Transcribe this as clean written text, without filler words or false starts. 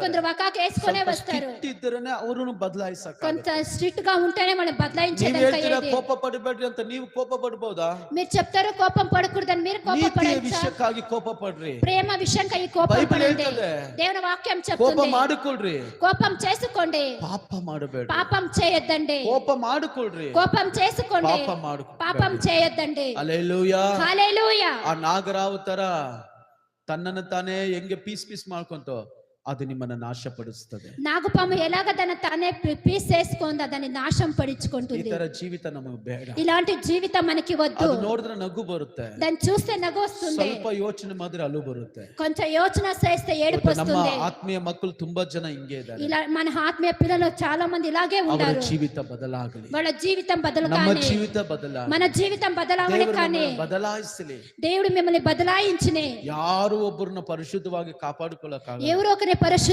కొందరు వకాకు వేసుకునే వస్తారు. ఇద్దరనే ಅವರನ್ನು ಬದಲಾಯಿಸಕ. కొంత స్ట్రిక్ట్ గా ఉంటేనే మనం ನೀವು బదలాయించేదానికి ಹೇಳ್ತೀರಾ అయ్యేది. ಕೋಪ ಪಡಬೇಡ್ರಿ ಅಂತ, ನೀವು ಕೋಪ ಪಡಬಹುದಾ? మీరు చెప్తారు కోపం పడకూడదని, మీరు కోపం ನೀತಿಯ పడొచ్చా? ವಿಷಯಕ್ಕಾಗಿ ಕೋಪ ಪಡ್ರಿ. ప్రేమ విషయంగా ఈ కోపం బైబిల్ పడండి. ಹೇಳ್ತದೆ. దేవుని వాక్యం ಕೋಪ చెప్తుంది ಮಾಡಿಕೊಳ್ಳ್ರಿ, కోపం చేసుకోండి, ಪಾಪ ಮಾಡಬೇಡ್ರಿ. పాపం చేయొద్దండి. ಕೋಪ ಮಾಡಿಕೊಳ್ಳ್ರಿ, కోపం చేసుకోండి, ಪಾಪ ಮಾಡಬೇಡ್ರಿ. పాపం చేయొద్దండి. ಹಲ್ಲೆಲೂಯಾ. హల్లెలూయా. ಆ ನಾಗರಾವ್ ತರ ತನ್ನನ್ನು ತಾನೇ ಹೆಂಗೆ ಪೀಸ್ ಪೀಸ್ ಮಾಡ್ಕೊಂತೋ ಅದು ನಿಮ್ಮನ್ನ ನಾಶಪಡಿಸ್ತದೆ. నాగుపాము ఎలాగ దాన్ని తానే పీస్ చేసుకుందో దాన్ని నాశం ಈ పడించుకుంటుంది. ತರ ಜೀವಿತ ನಮಗೆ ಬೇಡ. ఇలాంటి జీవితం మనకి వద్దు. ಅದು ನೋಡಿದ್ರೆ ನಗು ಬರುತ್ತೆ, దాన్ని చూస్తే నవ్వు వస్తుంది, ಸ್ವಲ್ಪ ಯೋಚನೆ ಮಾಡಿದ್ರೆ ಅಳು ಬರುತ್ತೆ. కొంచెం యోచన చేస్తే ఏడుపు ನಮ್ಮ వస్తుంది. ಆತ್ಮೀಯ ಮಕ್ಕಳು ತುಂಬಾ ಜನ ಹಿಂಗೆ ಇದ್ದಾರೆ. ఇలా మన ఆత్మీయ పిల్లలు చాలా మంది ఇలాగే ಅವರ ఉన్నారు. ಜೀವಿತ ಬದಲಾಗಲಿ, వాళ్ళ జీవితం ನಮ್ಮ బదలాగానే, ಜೀವಿತ ಬದಲಾಗಲಿ, మన జీవితం బదలావని ದೇವರು కానీ ನಮ್ಮನ್ನು ಬದಲಾಯಿಸಲಿ. దేవుడు మిమ్మల్ని బదలాయించినే. ಯಾರು ಒಬ್ಬರನ್ನ ಪರಿಶುದ್ಧವಾಗಿ ಕಾಪಾಡಿಕೊಳ್ಳಕ್ಕಾಗಲ್ಲ. ఎవరో ఒకరిని పరిశుద్ధ